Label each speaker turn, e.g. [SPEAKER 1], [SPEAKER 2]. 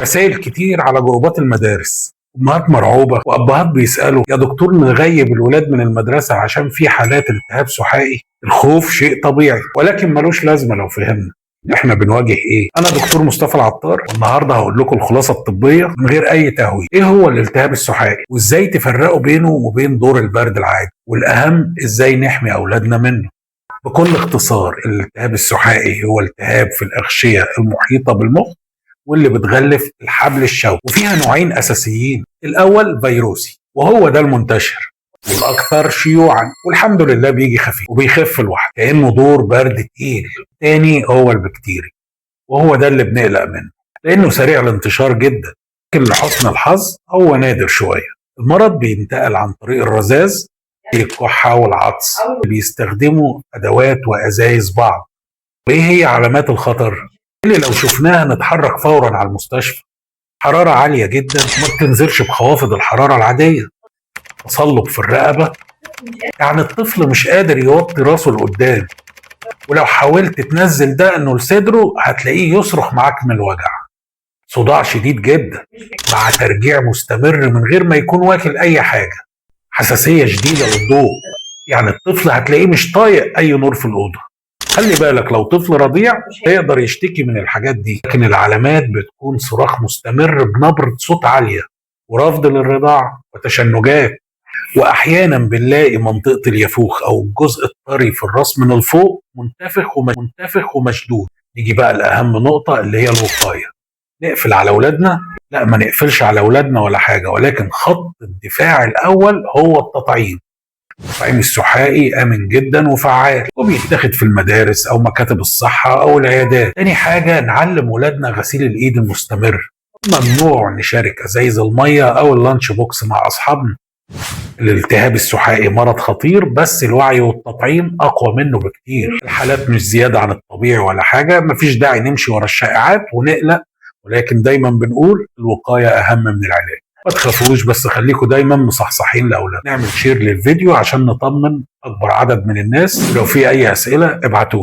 [SPEAKER 1] رسائل كتير على جروبات المدارس، أمهات مرعوبة وأبهات بيسألوا يا دكتور نغيب الولاد من المدرسة عشان في حالات التهاب سحائي. الخوف شيء طبيعي ولكن ملوش لازمة لو فهمنا احنا بنواجه ايه. انا دكتور مصطفى العطار والنهارده هقول لكم الخلاصه الطبيه من غير اي تهويل. ايه هو الالتهاب السحائي وازاي تفرقوا بينه وبين دور البرد العادي، والاهم ازاي نحمي اولادنا منه. بكل اختصار الالتهاب السحائي هو التهاب في الاغشيه المحيطه بالمخ واللي بتغلف الحبل الشوكي، وفيها نوعين اساسيين. الاول فيروسي وهو ده المنتشر والاكثر شيوعا والحمد لله بيجي خفيف وبيخف لوحده كانه دور برد تقيل. تاني هو البكتيري وهو ده اللي بنقلق منه لانه سريع الانتشار جدا، لكن لحسن الحظ هو نادر شويه. المرض بينتقل عن طريق الرذاذ زي الكحه والعطس، بيستخدموا ادوات وازايز بعض. وايه هي علامات الخطر اللي لو شفناها نتحرك فورا على المستشفى؟ حراره عاليه جدا ما بتنزلش بخوافض الحراره العاديه، تصلب في الرقبه يعني الطفل مش قادر يوطي راسه لقدام، ولو حاولت تنزل ده انه لصدره هتلاقيه يصرخ معاك من الوجع. صداع شديد جدا مع ترجيع مستمر من غير ما يكون واكل اي حاجه. حساسيه شديده للضوء، يعني الطفل هتلاقيه مش طايق اي نور في الاوضه. خلي بالك لو طفل رضيع يقدر يشتكي من الحاجات دي، لكن العلامات بتكون صراخ مستمر بنبره صوت عاليه ورفض للرضاعه وتشنجات، واحيانا بنلاقي منطقه اليافوخ او الجزء الطري في الراس من الفوق منتفخ ومشدود. نيجي بقى لاهم نقطه اللي هي الوقايه. نقفل على اولادنا؟ لا، ما نقفلش على اولادنا ولا حاجه، ولكن خط الدفاع الاول هو التطعيم. التطعيم السحائي امن جدا وفعال وبيتاخد في المدارس او مكاتب الصحه او العيادات. تاني حاجه نعلم ولادنا غسيل الايد المستمر. ممنوع نشارك ازايز الميه او اللانش بوكس مع اصحابنا. الالتهاب السحائي مرض خطير بس الوعي والتطعيم اقوى منه بكتير. الحالات مش زياده عن الطبيعي ولا حاجه، مفيش داعي نمشي ورا الشائعات ونقلق، ولكن دايما بنقول الوقايه اهم من العلاج. ما تخافوش بس خليكم دايما مصحصحين لاولادنا. نعمل شير للفيديو عشان نطمن اكبر عدد من الناس، ولو في اي اسئله ابعتولي.